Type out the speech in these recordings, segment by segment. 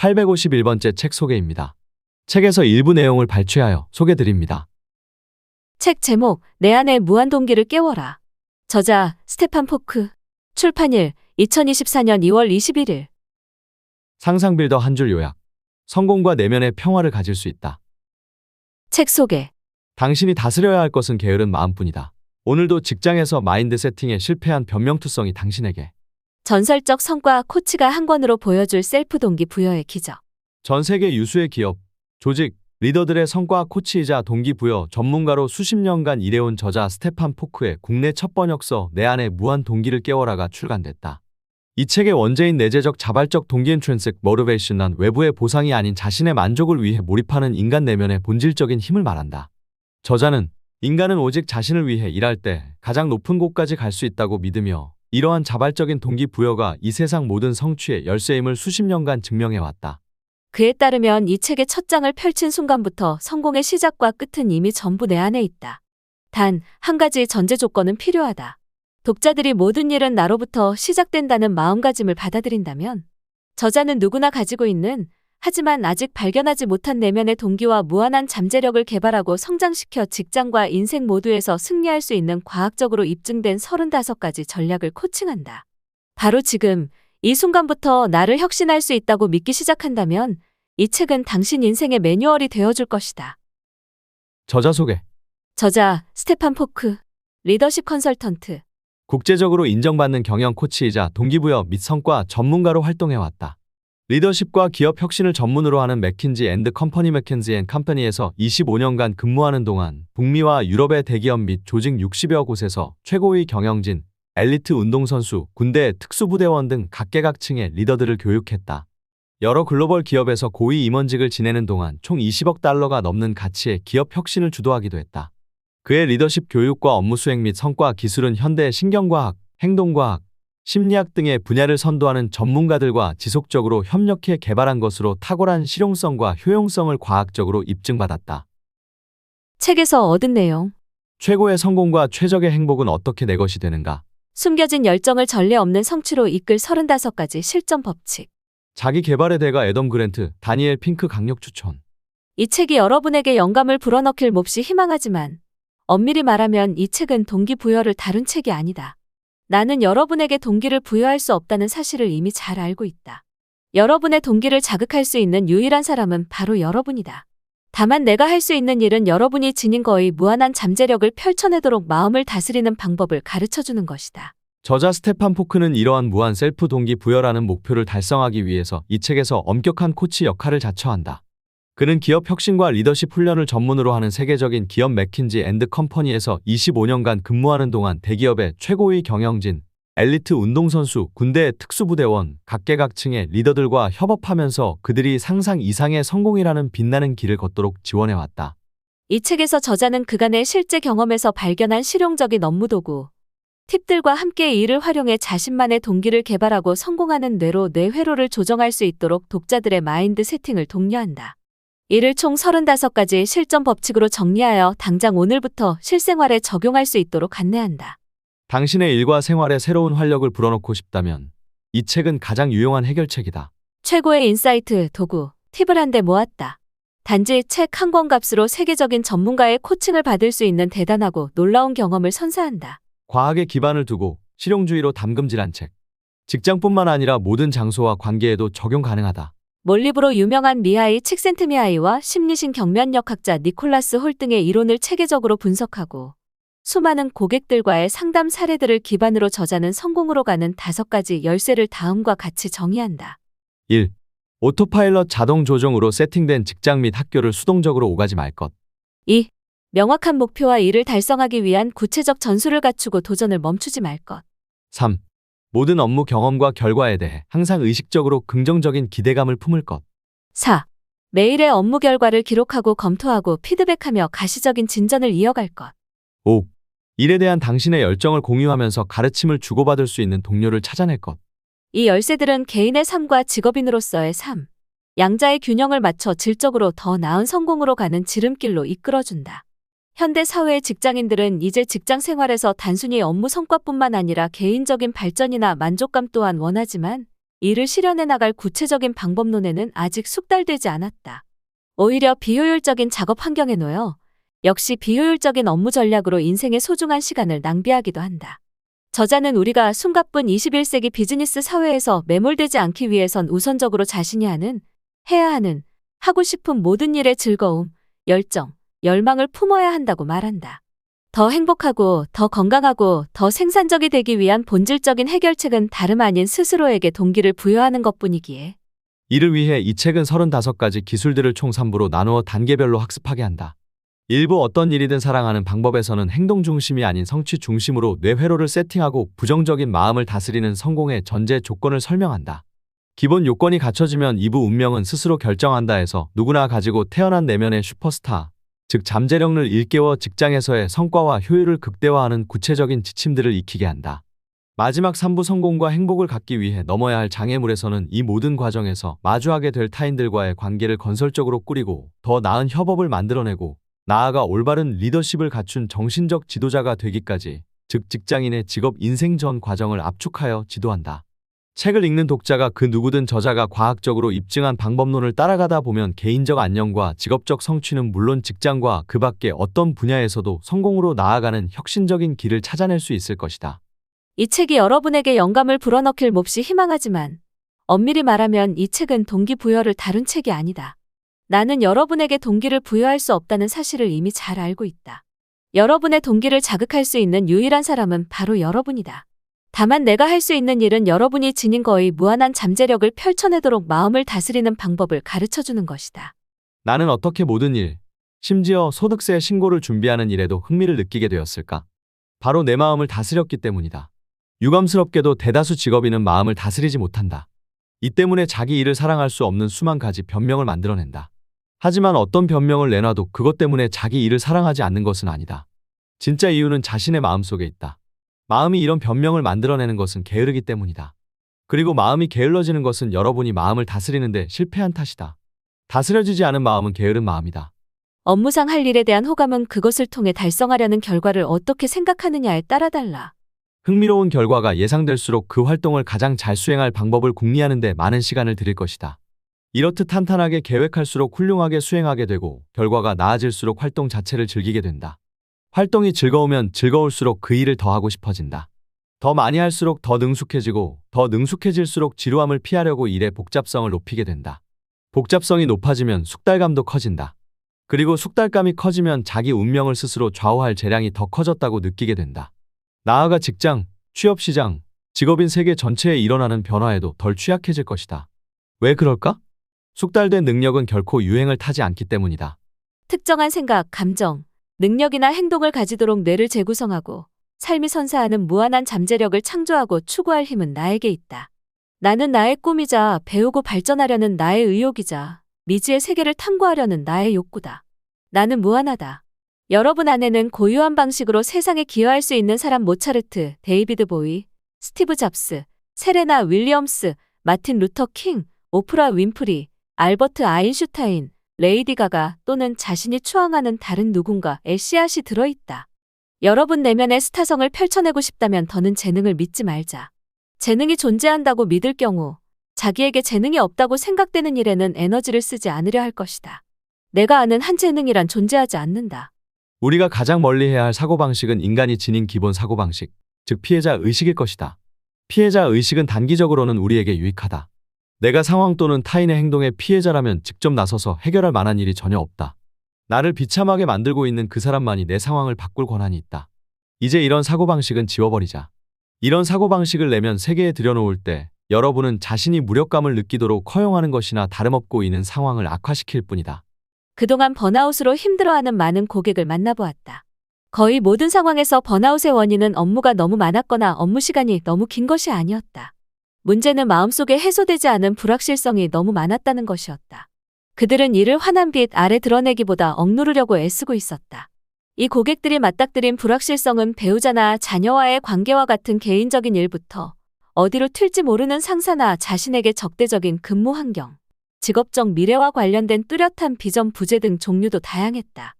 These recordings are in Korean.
851번째 책 소개입니다. 책에서 일부 내용을 발췌하여 소개드립니다. 책 제목, 내 안의 무한 동기를 깨워라. 저자, 스테판 포크. 출판일, 2024년 2월 21일. 상상 빌더 한 줄 요약. 성공과 내면의 평화를 가질 수 있다. 책 소개. 당신이 다스려야 할 것은 게으른 마음뿐이다. 오늘도 직장에서 마인드 세팅에 실패한 변명투성이 당신에게. 전설적 성과 코치가 한 권으로 보여줄 셀프 동기 부여의 기적. 전 세계 유수의 기업, 조직, 리더들의 성과 코치이자 동기부여 전문가로 수십 년간 일해온 저자 스테판 포크의 국내 첫 번역서 내 안의 무한 동기를 깨워라가 출간됐다. 이 책의 원제인 내재적 자발적 동기 인트린식 모티베이션은 외부의 보상이 아닌 자신의 만족을 위해 몰입하는 인간 내면의 본질적인 힘을 말한다. 저자는 인간은 오직 자신을 위해 일할 때 가장 높은 곳까지 갈 수 있다고 믿으며 이러한 자발적인 동기부여가 이 세상 모든 성취의 열쇠임을 수십 년간 증명해왔다. 그에 따르면 이 책의 첫 장을 펼친 순간부터 성공의 시작과 끝은 이미 전부 내 안에 있다. 단, 한 가지 전제 조건은 필요하다. 독자들이 모든 일은 나로부터 시작된다는 마음가짐을 받아들인다면 저자는 누구나 가지고 있는 하지만 아직 발견하지 못한 내면의 동기와 무한한 잠재력을 개발하고 성장시켜 직장과 인생 모두에서 승리할 수 있는 과학적으로 입증된 35가지 전략을 코칭한다. 바로 지금 이 순간부터 나를 혁신할 수 있다고 믿기 시작한다면 이 책은 당신 인생의 매뉴얼이 되어줄 것이다. 저자 소개. 저자, 스테판 포크. 리더십 컨설턴트. 국제적으로 인정받는 경영 코치이자 동기부여 및 성과 전문가로 활동해왔다. 리더십과 기업 혁신을 전문으로 하는 맥킨지 앤드 컴퍼니 맥킨지 앤 컴퍼니에서 25년간 근무하는 동안 북미와 유럽의 대기업 및 조직 60여 곳에서 최고의 경영진, 엘리트 운동선수, 군대, 특수부대원 등 각계각층의 리더들을 교육했다. 여러 글로벌 기업에서 고위 임원직을 지내는 동안 총 20억 달러가 넘는 가치의 기업 혁신을 주도하기도 했다. 그의 리더십 교육과 업무 수행 및 성과 기술은 현대 신경과학, 행동과학, 심리학 등의 분야를 선도하는 전문가들과 지속적으로 협력해 개발한 것으로 탁월한 실용성과 효용성을 과학적으로 입증받았다. 책에서 얻은 내용. 최고의 성공과 최적의 행복은 어떻게 내 것이 되는가? 숨겨진 열정을 전례 없는 성취로 이끌 35가지 실전 법칙. 자기 개발의 대가 애덤 그랜트, 다니엘 핑크 강력 추천. 이 책이 여러분에게 영감을 불어넣길 몹시 희망하지만 엄밀히 말하면 이 책은 동기부여를 다룬 책이 아니다. 나는 여러분에게 동기를 부여할 수 없다는 사실을 이미 잘 알고 있다. 여러분의 동기를 자극할 수 있는 유일한 사람은 바로 여러분이다. 다만 내가 할 수 있는 일은 여러분이 지닌 거의 무한한 잠재력을 펼쳐내도록 마음을 다스리는 방법을 가르쳐주는 것이다. 저자 스테판 포크는 이러한 무한 셀프 동기 부여라는 목표를 달성하기 위해서 이 책에서 엄격한 코치 역할을 자처한다. 그는 기업 혁신과 리더십 훈련을 전문으로 하는 세계적인 기업 맥킨지 앤드 컴퍼니에서 25년간 근무하는 동안 대기업의 최고의 경영진, 엘리트 운동선수, 군대 특수부대원, 각계각층의 리더들과 협업하면서 그들이 상상 이상의 성공이라는 빛나는 길을 걷도록 지원해왔다. 이 책에서 저자는 그간의 실제 경험에서 발견한 실용적인 업무 도구, 팁들과 함께 이를 활용해 자신만의 동기를 개발하고 성공하는 뇌로 뇌 회로를 조정할 수 있도록 독자들의 마인드 세팅을 독려한다. 이를 총 35가지 실전 법칙으로 정리하여 당장 오늘부터 실생활에 적용할 수 있도록 안내한다. 당신의 일과 생활에 새로운 활력을 불어넣고 싶다면 이 책은 가장 유용한 해결책이다. 최고의 인사이트, 도구, 팁을 한데 모았다. 단지 책 한 권 값으로 세계적인 전문가의 코칭을 받을 수 있는 대단하고 놀라운 경험을 선사한다. 과학에 기반을 두고 실용주의로 담금질한 책. 직장뿐만 아니라 모든 장소와 관계에도 적용 가능하다. 몰입으로 유명한 미하이 칙센트미하이와 심리신 경면역학자 니콜라스 홀 등의 이론을 체계적으로 분석하고 수많은 고객들과의 상담 사례들을 기반으로 저자는 성공으로 가는 5가지 열쇠를 다음과 같이 정의한다. 1. 오토파일럿 자동 조정으로 세팅된 직장 및 학교를 수동적으로 오가지 말 것. 2. 명확한 목표와 이를 달성하기 위한 구체적 전술을 갖추고 도전을 멈추지 말 것. 3. 모든 업무 경험과 결과에 대해 항상 의식적으로 긍정적인 기대감을 품을 것. 4. 매일의 업무 결과를 기록하고 검토하고 피드백하며 가시적인 진전을 이어갈 것. 5. 일에 대한 당신의 열정을 공유하면서 가르침을 주고받을 수 있는 동료를 찾아낼 것. 이 열쇠들은 개인의 삶과 직업인으로서의 삶, 양자의 균형을 맞춰 질적으로 더 나은 성공으로 가는 지름길로 이끌어준다. 현대 사회의 직장인들은 이제 직장 생활에서 단순히 업무 성과뿐만 아니라 개인적인 발전이나 만족감 또한 원하지만 이를 실현해 나갈 구체적인 방법론에는 아직 숙달되지 않았다. 오히려 비효율적인 작업 환경에 놓여 역시 비효율적인 업무 전략으로 인생의 소중한 시간을 낭비하기도 한다. 저자는 우리가 숨가쁜 21세기 비즈니스 사회에서 매몰되지 않기 위해선 우선적으로 자신이 해야 하는, 하고 싶은 모든 일에 즐거움, 열정, 열망을 품어야 한다고 말한다. 더 행복하고 더 건강하고 더 생산적이 되기 위한 본질적인 해결책은 다름 아닌 스스로에게 동기를 부여하는 것뿐이기에 이를 위해 이 책은 35가지 기술들을 총 3부로 나누어 단계별로 학습하게 한다. 일부 어떤 일이든 사랑하는 방법에서는 행동 중심이 아닌 성취 중심으로 뇌 회로를 세팅하고 부정적인 마음을 다스리는 성공의 전제 조건을 설명한다. 기본 요건이 갖춰지면 2부 운명은 스스로 결정한다에서 누구나 가지고 태어난 내면의 슈퍼스타, 즉 잠재력을 일깨워 직장에서의 성과와 효율을 극대화하는 구체적인 지침들을 익히게 한다. 마지막 3부 성공과 행복을 갖기 위해 넘어야 할 장애물에서는 이 모든 과정에서 마주하게 될 타인들과의 관계를 건설적으로 꾸리고 더 나은 협업을 만들어내고 나아가 올바른 리더십을 갖춘 정신적 지도자가 되기까지, 즉 직장인의 직업 인생 전 과정을 압축하여 지도한다. 책을 읽는 독자가 그 누구든 저자가 과학적으로 입증한 방법론을 따라가다 보면 개인적 안녕과 직업적 성취는 물론 직장과 그 밖의 어떤 분야에서도 성공으로 나아가는 혁신적인 길을 찾아낼 수 있을 것이다. 이 책이 여러분에게 영감을 불어넣길 몹시 희망하지만 엄밀히 말하면 이 책은 동기부여를 다룬 책이 아니다. 나는 여러분에게 동기를 부여할 수 없다는 사실을 이미 잘 알고 있다. 여러분의 동기를 자극할 수 있는 유일한 사람은 바로 여러분이다. 다만 내가 할 수 있는 일은 여러분이 지닌 거의 무한한 잠재력을 펼쳐내도록 마음을 다스리는 방법을 가르쳐주는 것이다. 나는 어떻게 모든 일, 심지어 소득세 신고를 준비하는 일에도 흥미를 느끼게 되었을까? 바로 내 마음을 다스렸기 때문이다. 유감스럽게도 대다수 직업인은 마음을 다스리지 못한다. 이 때문에 자기 일을 사랑할 수 없는 수만 가지 변명을 만들어낸다. 하지만 어떤 변명을 내놔도 그것 때문에 자기 일을 사랑하지 않는 것은 아니다. 진짜 이유는 자신의 마음속에 있다. 마음이 이런 변명을 만들어내는 것은 게으르기 때문이다. 그리고 마음이 게을러지는 것은 여러분이 마음을 다스리는데 실패한 탓이다. 다스려지지 않은 마음은 게으른 마음이다. 업무상 할 일에 대한 호감은 그것을 통해 달성하려는 결과를 어떻게 생각하느냐에 따라 달라. 흥미로운 결과가 예상될수록 그 활동을 가장 잘 수행할 방법을 궁리하는 데 많은 시간을 들일 것이다. 이렇듯 탄탄하게 계획할수록 훌륭하게 수행하게 되고 결과가 나아질수록 활동 자체를 즐기게 된다. 활동이 즐거우면 즐거울수록 그 일을 더 하고 싶어진다. 더 많이 할수록 더 능숙해지고 더 능숙해질수록 지루함을 피하려고 일의 복잡성을 높이게 된다. 복잡성이 높아지면 숙달감도 커진다. 그리고 숙달감이 커지면 자기 운명을 스스로 좌우할 재량이 더 커졌다고 느끼게 된다. 나아가 직장, 취업시장, 직업인 세계 전체에 일어나는 변화에도 덜 취약해질 것이다. 왜 그럴까? 숙달된 능력은 결코 유행을 타지 않기 때문이다. 특정한 생각, 감정, 능력이나 행동을 가지도록 뇌를 재구성하고 삶이 선사하는 무한한 잠재력을 창조하고 추구할 힘은 나에게 있다. 나는 나의 꿈이자 배우고 발전하려는 나의 의욕이자 미지의 세계를 탐구하려는 나의 욕구다. 나는 무한하다. 여러분 안에는 고유한 방식으로 세상에 기여할 수 있는 사람 모차르트, 데이비드 보이, 스티브 잡스, 세레나 윌리엄스, 마틴 루터 킹, 오프라 윈프리, 알버트 아인슈타인, 레이디 가가 또는 자신이 추앙하는 다른 누군가의 씨앗이 들어있다. 여러분 내면의 스타성을 펼쳐내고 싶다면 더는 재능을 믿지 말자. 재능이 존재한다고 믿을 경우 자기에게 재능이 없다고 생각되는 일에는 에너지를 쓰지 않으려 할 것이다. 내가 아는 한 재능이란 존재하지 않는다. 우리가 가장 멀리해야 할 사고방식은 인간이 지닌 기본 사고방식, 즉 피해자 의식일 것이다. 피해자 의식은 단기적으로는 우리에게 유익하다. 내가 상황 또는 타인의 행동의 피해자라면 직접 나서서 해결할 만한 일이 전혀 없다. 나를 비참하게 만들고 있는 그 사람만이 내 상황을 바꿀 권한이 있다. 이제 이런 사고방식은 지워버리자. 이런 사고방식을 내면 세계에 들여놓을 때 여러분은 자신이 무력감을 느끼도록 허용하는 것이나 다름없고 있는 상황을 악화시킬 뿐이다. 그동안 번아웃으로 힘들어하는 많은 고객을 만나보았다. 거의 모든 상황에서 번아웃의 원인은 업무가 너무 많았거나 업무 시간이 너무 긴 것이 아니었다. 문제는 마음속에 해소되지 않은 불확실성이 너무 많았다는 것이었다. 그들은 이를 환한 빛 아래 드러내기보다 억누르려고 애쓰고 있었다. 이 고객들이 맞닥뜨린 불확실성은 배우자나 자녀와의 관계와 같은 개인적인 일부터 어디로 튈지 모르는 상사나 자신에게 적대적인 근무 환경, 직업적 미래와 관련된 뚜렷한 비전 부재 등 종류도 다양했다.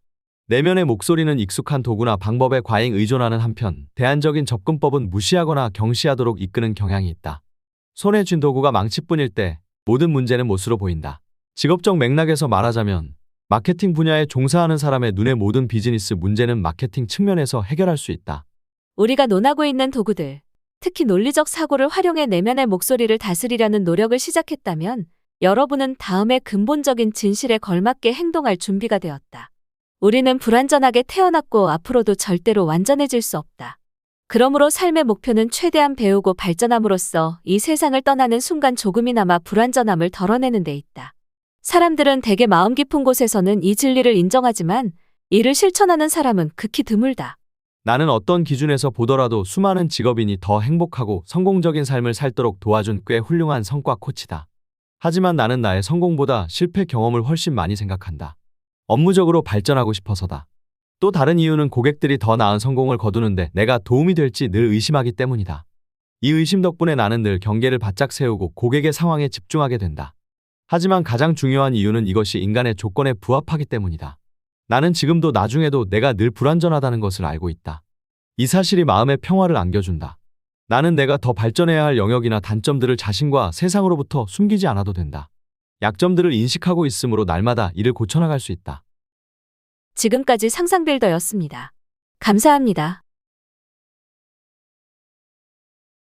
내면의 목소리는 익숙한 도구나 방법에 과잉 의존하는 한편 대안적인 접근법은 무시하거나 경시하도록 이끄는 경향이 있다. 손에 쥔 도구가 망치뿐일 때 모든 문제는 못으로 보인다. 직업적 맥락에서 말하자면 마케팅 분야에 종사하는 사람의 눈에 모든 비즈니스 문제는 마케팅 측면에서 해결할 수 있다. 우리가 논하고 있는 도구들, 특히 논리적 사고를 활용해 내면의 목소리를 다스리려는 노력을 시작했다면 여러분은 다음의 근본적인 진실에 걸맞게 행동할 준비가 되었다. 우리는 불완전하게 태어났고 앞으로도 절대로 완전해질 수 없다. 그러므로 삶의 목표는 최대한 배우고 발전함으로써 이 세상을 떠나는 순간 조금이나마 불완전함을 덜어내는 데 있다. 사람들은 대개 마음 깊은 곳에서는 이 진리를 인정하지만 이를 실천하는 사람은 극히 드물다. 나는 어떤 기준에서 보더라도 수많은 직업인이 더 행복하고 성공적인 삶을 살도록 도와준 꽤 훌륭한 성과 코치다. 하지만 나는 나의 성공보다 실패 경험을 훨씬 많이 생각한다. 업무적으로 발전하고 싶어서다. 또 다른 이유는 고객들이 더 나은 성공을 거두는데 내가 도움이 될지 늘 의심하기 때문이다. 이 의심 덕분에 나는 늘 경계를 바짝 세우고 고객의 상황에 집중하게 된다. 하지만 가장 중요한 이유는 이것이 인간의 조건에 부합하기 때문이다. 나는 지금도 나중에도 내가 늘 불완전하다는 것을 알고 있다. 이 사실이 마음의 평화를 안겨준다. 나는 내가 더 발전해야 할 영역이나 단점들을 자신과 세상으로부터 숨기지 않아도 된다. 약점들을 인식하고 있으므로 날마다 이를 고쳐나갈 수 있다. 지금까지 상상빌더였습니다. 감사합니다.